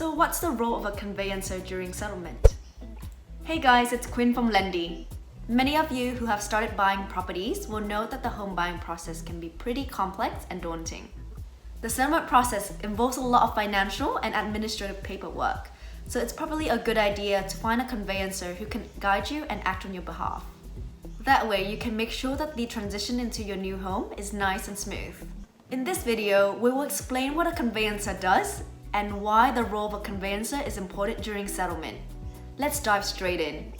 So what's the role of a conveyancer during settlement? Hey guys, it's Quinn from Lendy. Many of you who have started buying properties will know that the home buying process can be pretty complex and daunting. The settlement process involves a lot of financial and administrative paperwork, so it's probably a good idea to find a conveyancer who can guide you and act on your behalf. That way you can make sure that the transition into your new home is nice and smooth. In this video, we will explain what a conveyancer does and why the role of a conveyancer is important during settlement. Let's dive straight in.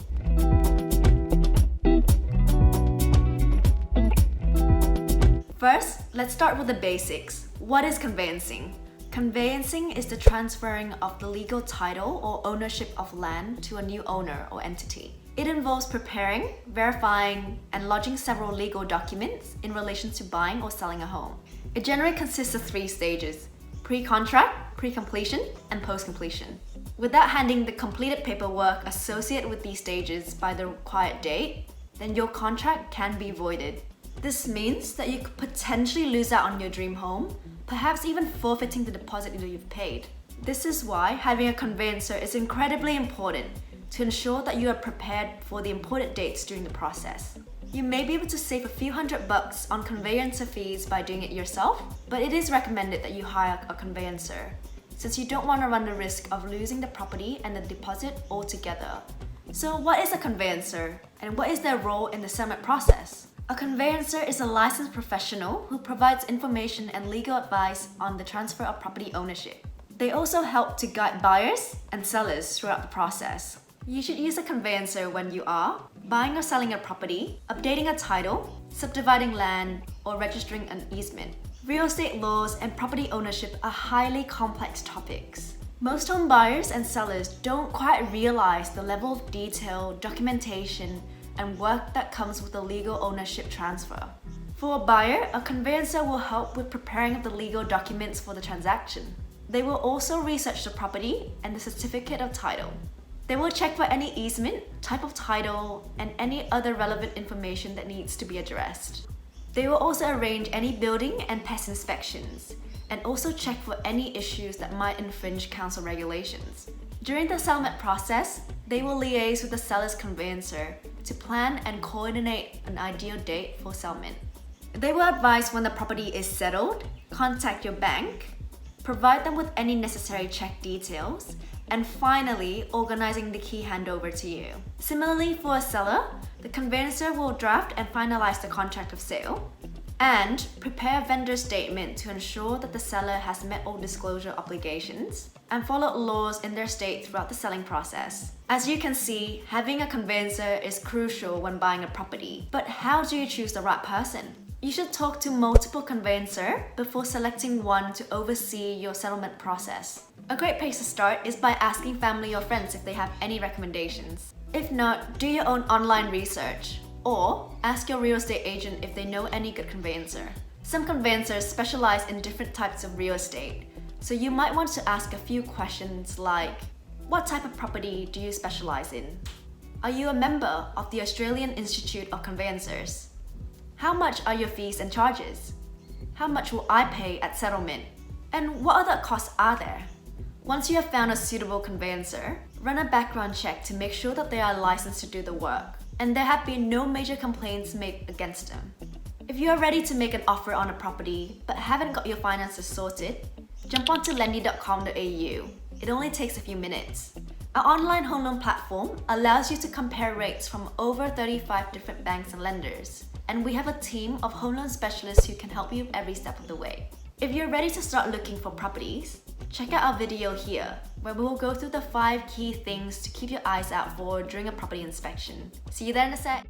First, let's start with the basics. What is conveyancing? Conveyancing is the transferring of the legal title or ownership of land to a new owner or entity. It involves preparing, verifying, and lodging several legal documents in relation to buying or selling a home. It generally consists of 3 stages: pre-contract, pre-completion, and post-completion. Without handing the completed paperwork associated with these stages by the required date, then your contract can be voided. This means that you could potentially lose out on your dream home, perhaps even forfeiting the deposit that you've paid. This is why having a conveyancer is incredibly important to ensure that you are prepared for the important dates during the process. You may be able to save a few $100 on conveyancer fees by doing it yourself, but it is recommended that you hire a conveyancer, since you don't want to run the risk of losing the property and the deposit altogether. So what is a conveyancer, and what is their role in the settlement process? A conveyancer is a licensed professional who provides information and legal advice on the transfer of property ownership. They also help to guide buyers and sellers throughout the process. You should use a conveyancer when you are buying or selling a property, updating a title, subdividing land, or registering an easement. Real estate laws and property ownership are highly complex topics. Most home buyers and sellers don't quite realize the level of detail, documentation, and work that comes with the legal ownership transfer. For a buyer, a conveyancer will help with preparing the legal documents for the transaction. They will also research the property and the certificate of title. They will check for any easement, type of title, and any other relevant information that needs to be addressed. They will also arrange any building and pest inspections, and also check for any issues that might infringe council regulations. During the settlement process, they will liaise with the seller's conveyancer to plan and coordinate an ideal date for settlement. They will advise when the property is settled, contact your bank, provide them with any necessary check details, and finally, organizing the key handover to you. Similarly, for a seller, the conveyancer will draft and finalize the contract of sale and prepare a vendor statement to ensure that the seller has met all disclosure obligations and followed laws in their state throughout the selling process. As you can see, having a conveyancer is crucial when buying a property. But how do you choose the right person? You should talk to multiple conveyancers before selecting one to oversee your settlement process. A great place to start is by asking family or friends if they have any recommendations. If not, do your own online research, or ask your real estate agent if they know any good conveyancer. Some conveyancers specialize in different types of real estate, so you might want to ask a few questions like, what type of property do you specialize in? Are you a member of the Australian Institute of Conveyancers? How much are your fees and charges? How much will I pay at settlement? And what other costs are there? Once you have found a suitable conveyancer, run a background check to make sure that they are licensed to do the work and there have been no major complaints made against them. If you are ready to make an offer on a property but haven't got your finances sorted, jump onto lendy.com.au. It only takes a few minutes. Our online home loan platform allows you to compare rates from over 35 different banks and lenders, and we have a team of home loan specialists who can help you every step of the way. If you're ready to start looking for properties, check out our video here, where we will go through the 5 key things to keep your eyes out for during a property inspection. See you there in a sec.